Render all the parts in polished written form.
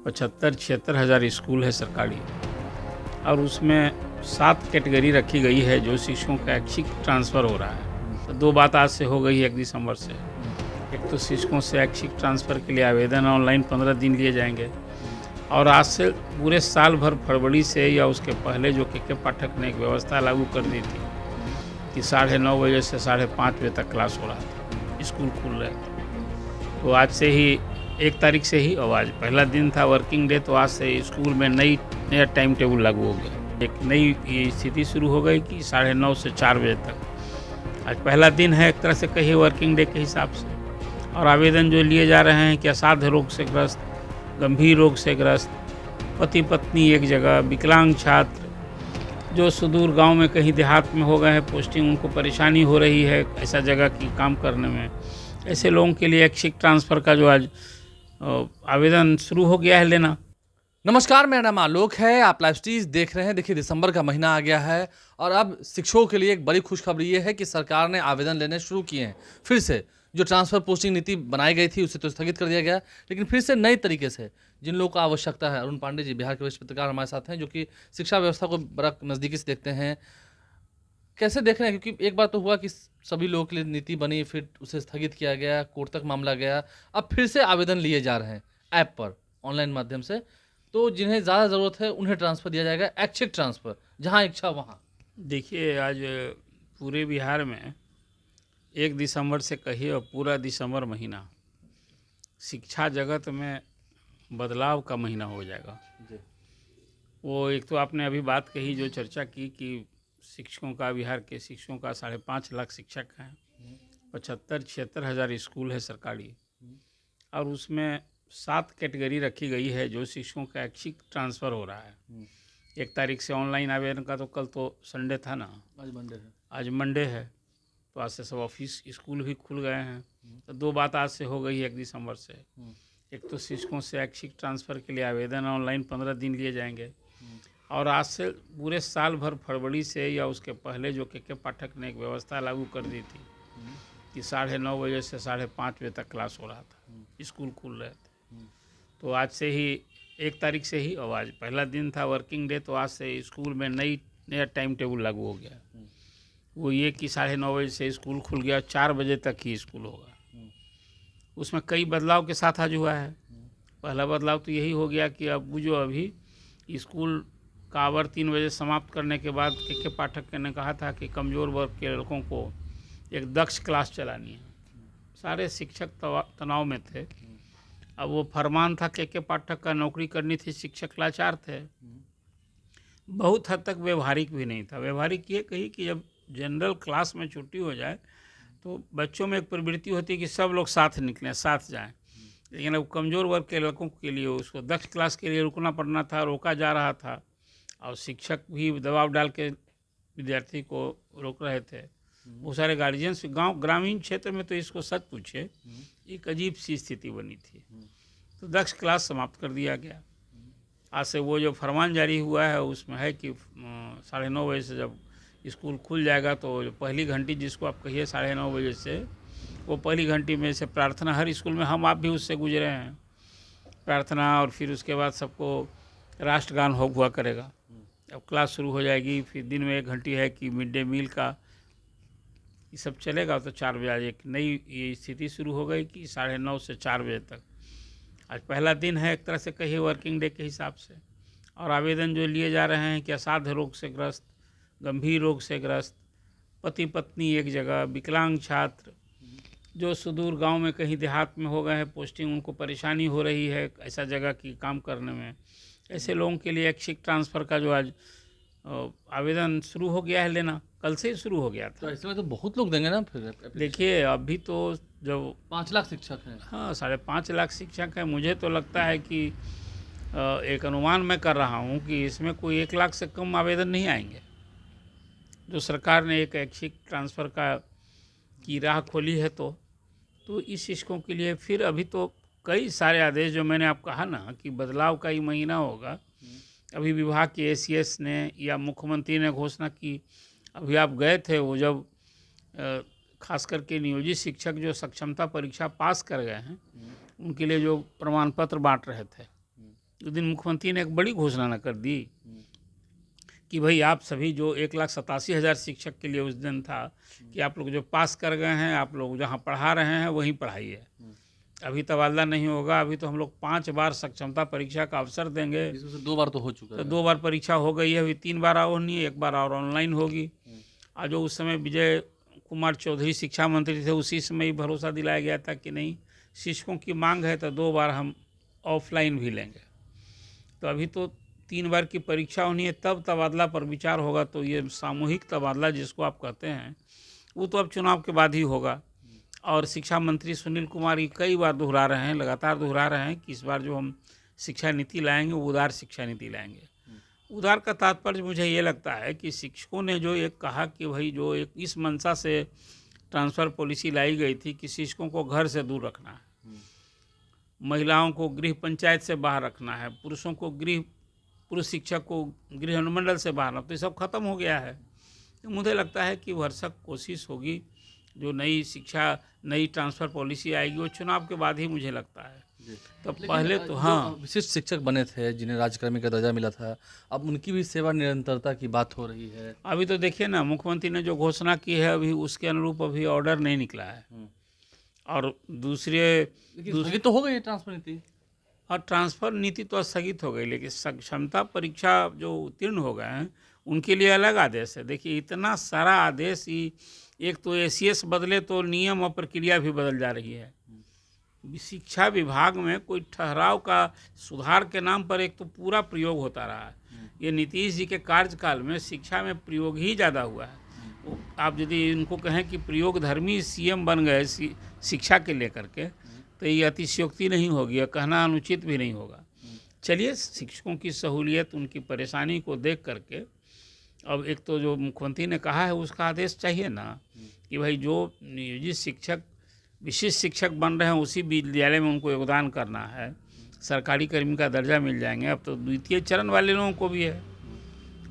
75-76 हज़ार स्कूल है सरकारी, और उसमें 7 कैटेगरी रखी गई है जो शिक्षकों का ऐच्छिक ट्रांसफ़र हो रहा है। तो 2 बात आज से हो गई है 1 दिसंबर से। एक तो शिक्षकों से ऐच्छिक ट्रांसफ़र के लिए आवेदन ऑनलाइन 15 दिन लिए जाएंगे, और आज से पूरे साल भर फरवरी से या उसके पहले जो के पाठक ने एक व्यवस्था लागू कर दी थी कि 9:30 बजे से 5:30 बजे तक क्लास हो रहा था, स्कूल खुल रहे थे। तो आज से ही 1 तारीख से ही, और आज पहला दिन था वर्किंग डे, तो आज से स्कूल में नया टाइम टेबल लागू हो गया। एक नई स्थिति शुरू हो गई कि 9:30 से 4 बजे तक। आज पहला दिन है एक तरह से कहिए वर्किंग डे के हिसाब से, और आवेदन जो लिए जा रहे हैं कि असाध्य रोग से ग्रस्त, गंभीर रोग से ग्रस्त, पति पत्नी एक जगह, विकलांग छात्र, जो सुदूर गांव में कहीं देहात में हो गए हैं पोस्टिंग, उनको परेशानी हो रही है ऐसा जगह की काम करने में, ऐसे लोगों के लिए ऐच्छिक ट्रांसफ़र का जो आज आवेदन शुरू हो गया है लेना। नमस्कार, मेरा नाम आलोक है। आप लाइव स्ट्रीज देख रहे हैं। देखिए, दिसंबर का महीना आ गया है और अब शिक्षकों के लिए एक बड़ी खुशखबरी ये है कि सरकार ने आवेदन लेने शुरू किए हैं। फिर से जो ट्रांसफ़र पोस्टिंग नीति बनाई गई थी उसे तो स्थगित कर दिया गया, लेकिन फिर से नए तरीके से जिन लोगों को आवश्यकता है। अरुण पांडे जी बिहार के वरिष्ठ पत्रकार हमारे साथ हैं, जो कि शिक्षा व्यवस्था को बड़ा नज़दीकी से देखते हैं। कैसे देख रहे हैं, क्योंकि एक बार तो हुआ कि सभी लोगों के लिए नीति बनी, फिर उसे स्थगित किया गया, कोर्ट तक मामला गया, अब फिर से आवेदन लिए जा रहे हैं ऐप पर, ऑनलाइन माध्यम से। तो जिन्हें ज़्यादा ज़रूरत है उन्हें ट्रांसफ़र दिया जाएगा, ऐच्छिक ट्रांसफ़र, जहाँ इच्छा वहाँ। देखिए, आज पूरे बिहार में 1 दिसंबर से कहिए और पूरा दिसंबर महीना शिक्षा जगत में बदलाव का महीना हो जाएगा। वो एक तो आपने अभी बात कही, जो चर्चा की कि शिक्षकों का, बिहार के शिक्षकों का 5.5 लाख शिक्षक हैं, 75-76 हज़ार स्कूल है सरकारी, और उसमें 7 कैटेगरी रखी गई है जो शिक्षकों का ऐच्छिक ट्रांसफ़र हो रहा है। 1 तारीख से ऑनलाइन आवेदन का, तो कल तो संडे था ना, आज मंडे है, तो आज से सब ऑफिस स्कूल भी खुल गए हैं। तो 2 बात आज से हो गई है 1 दिसंबर से। एक तो शिक्षकों से ऐच्छिक ट्रांसफ़र के लिए आवेदन ऑनलाइन 15 दिन लिए जाएंगे, और आज से पूरे साल भर फरवरी से या उसके पहले जो के पाठक ने एक व्यवस्था लागू कर दी थी कि 9:30 बजे से 5:30 बजे तक क्लास हो रहा था, स्कूल खुल रहे थे। तो आज से ही 1 तारीख से ही, और आज पहला दिन था वर्किंग डे, तो आज से स्कूल में नया टाइम टेबल लागू हो गया। वो ये कि 9:30 बजे से स्कूल खुल गया, 4 बजे तक ही स्कूल होगा। उसमें कई बदलाव के साथ आज हुआ है। पहला बदलाव तो यही हो गया कि अब जो अभी स्कूल का आवर 3 बजे समाप्त करने के बाद के पाठक ने कहा था कि कमज़ोर वर्ग के लड़कों को एक दक्ष क्लास चलानी है। सारे शिक्षक तनाव में थे। अब वो फरमान था के पाठक का, नौकरी करनी थी, शिक्षक लाचार थे। बहुत हद तक व्यवहारिक भी नहीं था। व्यवहारिक ये कही कि जब जनरल क्लास में छुट्टी हो जाए तो बच्चों में एक प्रवृत्ति होती है कि सब लोग साथ निकलें, साथ जाएं, लेकिन अब कमज़ोर वर्ग के लड़कों के लिए उसको दक्ष क्लास के लिए रुकना पड़ना था, रोका जा रहा था, और शिक्षक भी दबाव डाल के विद्यार्थी को रोक रहे थे। वो सारे गार्जियंस ग्रामीण क्षेत्र में तो इसको सच पूछे एक अजीब सी स्थिति बनी थी। तो दक्ष क्लास समाप्त कर दिया गया। आज से वो जो फरमान जारी हुआ है उसमें है कि 9:30 बजे से जब स्कूल खुल जाएगा तो पहली घंटी, जिसको आप कहिए 9:30 बजे से, वो पहली घंटी में से प्रार्थना, हर स्कूल में हम आप भी उससे गुजरे हैं, प्रार्थना, और फिर उसके बाद सबको राष्ट्रगान हुआ करेगा। अब क्लास शुरू हो जाएगी। फिर दिन में 1 घंटी है कि मिड डे मील का, ये सब चलेगा। तो 4 बजे आज एक नई ये स्थिति शुरू हो गई कि 9:30 से 4 बजे तक। आज पहला दिन है एक तरह से कहिए वर्किंग डे के हिसाब से, और आवेदन जो लिए जा रहे हैं कि असाध्य रोग से ग्रस्त, गंभीर रोग से ग्रस्त, पति पत्नी एक जगह, विकलांग छात्र, जो सुदूर गांव में कहीं देहात में हो गए हैं पोस्टिंग, उनको परेशानी हो रही है ऐसा जगह की काम करने में, ऐसे लोगों के लिए ऐच्छिक ट्रांसफ़र का जो आज आवेदन शुरू हो गया है लेना। कल से ही शुरू हो गया था। तो ऐसे में तो बहुत लोग देंगे ना फिर। देखिए, अभी तो जब 5 लाख शिक्षक हैं, हाँ 5.5 लाख शिक्षक हैं, मुझे तो लगता है कि एक अनुमान मैं कर रहा हूँ कि इसमें कोई 1 लाख से कम आवेदन नहीं आएंगे। जो सरकार ने एक ऐच्छिक ट्रांसफ़र की राह खोली है, तो इस शिक्षकों के लिए फिर अभी तो कई सारे आदेश, जो मैंने आप कहा ना कि बदलाव का ही महीना होगा। अभी विभाग के एसीएस ने या मुख्यमंत्री ने घोषणा की, अभी आप गए थे, वो जब खास करके नियोजित शिक्षक जो सक्षमता परीक्षा पास कर गए हैं उनके लिए जो प्रमाण पत्र बांट रहे थे, उस दिन मुख्यमंत्री ने एक बड़ी घोषणा न कर दी कि भाई आप सभी जो 1,87,000 शिक्षक के लिए उस दिन था कि आप लोग जो पास कर गए हैं, आप लोग जहाँ पढ़ा रहे हैं वहीं पढ़ाइए। अभी तबादला नहीं होगा, अभी तो हम लोग 5 बार सक्षमता परीक्षा का अवसर देंगे। इसमें से 2 बार तो हो चुका तो है। 2 बार परीक्षा हो गई है, अभी 3 बार और नहीं है, 1 बार और ऑनलाइन होगी। और जो उस समय विजय कुमार चौधरी शिक्षा मंत्री थे, उसी समय ही भरोसा दिलाया गया था कि नहीं, शिक्षकों की मांग है तो 2 बार हम ऑफलाइन भी लेंगे। तो अभी तो 3 बार की परीक्षा होनी है, तब तबादला पर विचार होगा। तो ये सामूहिक तबादला जिसको आप कहते हैं, वो तो अब चुनाव के बाद ही होगा। और शिक्षा मंत्री सुनील कुमार ये कई बार दोहरा रहे हैं, लगातार दोहरा रहे हैं कि इस बार जो हम शिक्षा नीति लाएंगे वो उदार शिक्षा नीति लाएंगे। उदार का तात्पर्य मुझे ये लगता है कि शिक्षकों ने जो एक कहा कि भाई जो एक इस मंशा से ट्रांसफ़र पॉलिसी लाई गई थी कि शिक्षकों को घर से दूर रखना है, महिलाओं को गृह पंचायत से बाहर रखना है, पुरुष शिक्षक को गृह अनुमंडल से बाहर रखना, तो ये सब खत्म हो गया है। तो मुझे लगता है कि भरसक कोशिश होगी, जो नई ट्रांसफ़र पॉलिसी आएगी वो चुनाव के बाद ही मुझे लगता है। तो पहले तो हाँ, विशिष्ट शिक्षक बने थे जिन्हें राज्यकर्मी का दर्जा मिला था, अब उनकी भी सेवा निरंतरता की बात हो रही है। अभी तो देखिए ना, मुख्यमंत्री ने जो घोषणा की है अभी उसके अनुरूप अभी ऑर्डर नहीं निकला है। और स्थगित तो हो गई ट्रांसफर नीति, और ट्रांसफ़र नीति तो स्थगित हो गई, लेकिन सक्षमता परीक्षा जो उत्तीर्ण हो गए हैं उनके लिए अलग आदेश है। देखिए इतना सारा आदेश ही, एक तो ACS बदले तो नियम और प्रक्रिया भी बदल जा रही है। शिक्षा विभाग में कोई ठहराव का सुधार के नाम पर एक तो पूरा प्रयोग होता रहा है। ये नीतीश जी के कार्यकाल में शिक्षा में प्रयोग ही ज़्यादा हुआ है। आप यदि इनको कहें कि प्रयोगधर्मी CM बन गए शिक्षा के लेकर के, तो ये अतिशयोक्ति नहीं होगी और कहना अनुचित भी नहीं होगा। चलिए, शिक्षकों की सहूलियत, उनकी परेशानी को देख करके अब एक तो जो मुख्यमंत्री ने कहा है उसका आदेश चाहिए ना कि भाई जो नियोजित शिक्षक विशिष्ट शिक्षक बन रहे हैं उसी विद्यालय में उनको योगदान करना है, सरकारी कर्मी का दर्जा मिल जाएंगे। अब तो द्वितीय चरण वाले लोगों को भी है,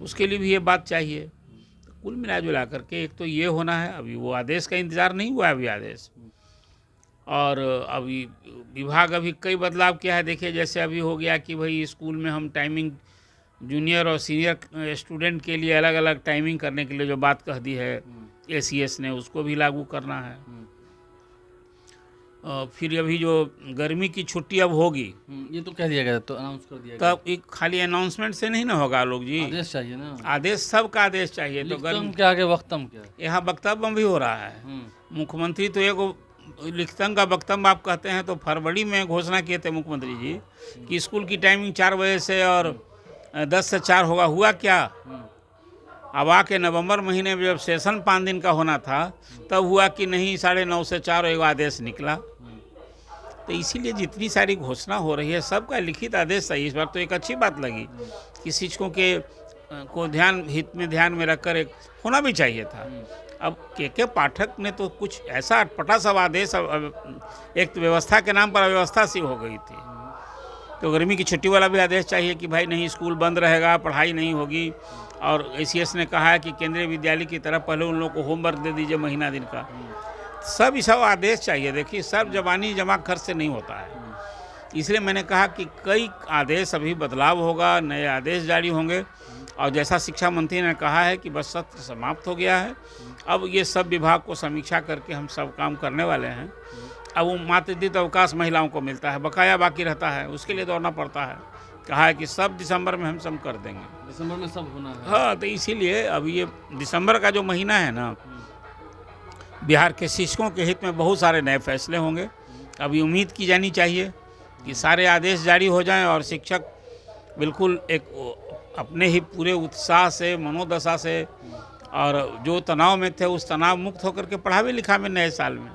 उसके लिए भी ये बात चाहिए। तो कुल मिला जुला करके एक तो ये होना है, अभी वो आदेश का इंतज़ार नहीं हुआ है अभी आदेश। और अभी विभाग अभी कई बदलाव किया है। देखिए जैसे अभी हो गया कि भाई स्कूल में हम टाइमिंग जूनियर और सीनियर स्टूडेंट के लिए अलग अलग टाइमिंग करने के लिए जो बात कह दी है ACS ने, उसको भी लागू करना है। फिर अभी जो गर्मी की छुट्टी अब होगी, ये तो कह दिया गया, तो अनाउंस कर दिया गया। तब एक खाली अनाउंसमेंट से नहीं ना होगा लोग जी, आदेश चाहिए ना, आदेश सबका आदेश चाहिए। तो लिखतम के आगे वक्तम क्या, यहाँ वक्तव्य भी हो रहा है। मुख्यमंत्री तो एक लिखतम का वक्तव्य आप कहते हैं, तो फरवरी में घोषणा किए थे मुख्यमंत्री जी कि स्कूल की टाइमिंग 4 बजे से और 10 से 4 होगा। हुआ क्या? अब आके नवंबर महीने में जब सेशन 5 दिन का होना था, तब हुआ कि नहीं 9:30 से 4 एक आदेश निकला। तो इसीलिए जितनी सारी घोषणा हो रही है सबका लिखित आदेश चाहिए। इस बार तो एक अच्छी बात लगी कि शिक्षकों के को हित में ध्यान में रखकर एक होना भी चाहिए था। अब के पाठक ने तो कुछ ऐसा अटपटा सा आदेश, एक तो व्यवस्था के नाम पर अव्यवस्था सी हो गई थी। तो गर्मी की छुट्टी वाला भी आदेश चाहिए कि भाई नहीं, स्कूल बंद रहेगा, पढ़ाई नहीं होगी। और ACS ने कहा है कि केंद्रीय विद्यालय की तरफ पहले उन लोगों को होमवर्क दे दीजिए महीना दिन का। सब आदेश चाहिए। देखिए सब जबानी जमा खर्च से नहीं होता है, इसलिए मैंने कहा कि कई आदेश अभी बदलाव होगा, नए आदेश जारी होंगे। और जैसा शिक्षा मंत्री ने कहा है कि बस सत्र समाप्त हो गया है, अब ये सब विभाग को समीक्षा करके हम सब काम करने वाले हैं। अब वो मातृत्व अवकाश महिलाओं को मिलता है, बकाया बाकी रहता है, उसके लिए दौड़ना पड़ता है। कहा है कि सब दिसंबर में हम सब कर देंगे, दिसंबर में सब होना है। हाँ, तो इसीलिए अब ये दिसंबर का जो महीना है ना, बिहार के शिक्षकों के हित में बहुत सारे नए फैसले होंगे। अभी उम्मीद की जानी चाहिए कि सारे आदेश जारी हो जाएं और शिक्षक बिल्कुल एक अपने ही पूरे उत्साह से, मनोदशा से, और जो तनाव में थे उस तनाव मुक्त होकर के पढ़ावे लिखावे नए साल में।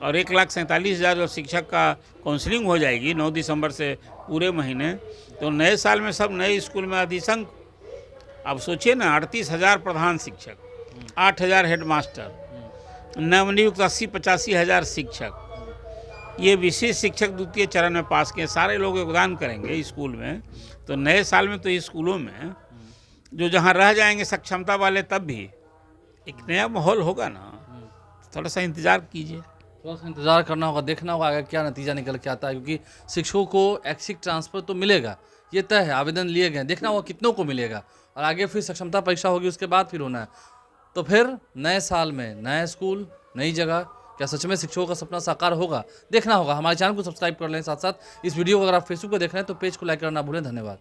और 1,47,000 जो शिक्षक का काउंसलिंग हो जाएगी 9 दिसंबर से पूरे महीने, तो नए साल में सब नए स्कूल में अधिसंख्य, अब सोचिए ना, 38,000 प्रधान शिक्षक, 8,000 हेड मास्टर, नवनियुक्त 80-85 हज़ार शिक्षक, ये विशेष शिक्षक द्वितीय चरण में पास किए, सारे लोग योगदान करेंगे स्कूल में। तो नए साल में तो स्कूलों में जो जहाँ रह जाएंगे सक्षमता वाले, तब भी एक नया माहौल होगा ना। थोड़ा सा इंतज़ार कीजिए। थोड़ा सा इंतजार करना होगा, देखना होगा आगे क्या नतीजा निकल के आता है, क्योंकि शिक्षकों को ऐच्छिक ट्रांसफर तो मिलेगा, ये तय है, आवेदन लिए गए, देखना होगा कितनों को मिलेगा, और आगे फिर सक्षमता परीक्षा होगी, उसके बाद फिर होना है। तो फिर नए साल में नया स्कूल, नई जगह, क्या सच में शिक्षकों का सपना साकार होगा, देखना होगा। हमारे चैनल को सब्सक्राइब कर लें, साथ साथ इस वीडियो को अगर आप फेसबुक पर देख रहे हैं तो पेज को लाइक करना ना भूलें। धन्यवाद।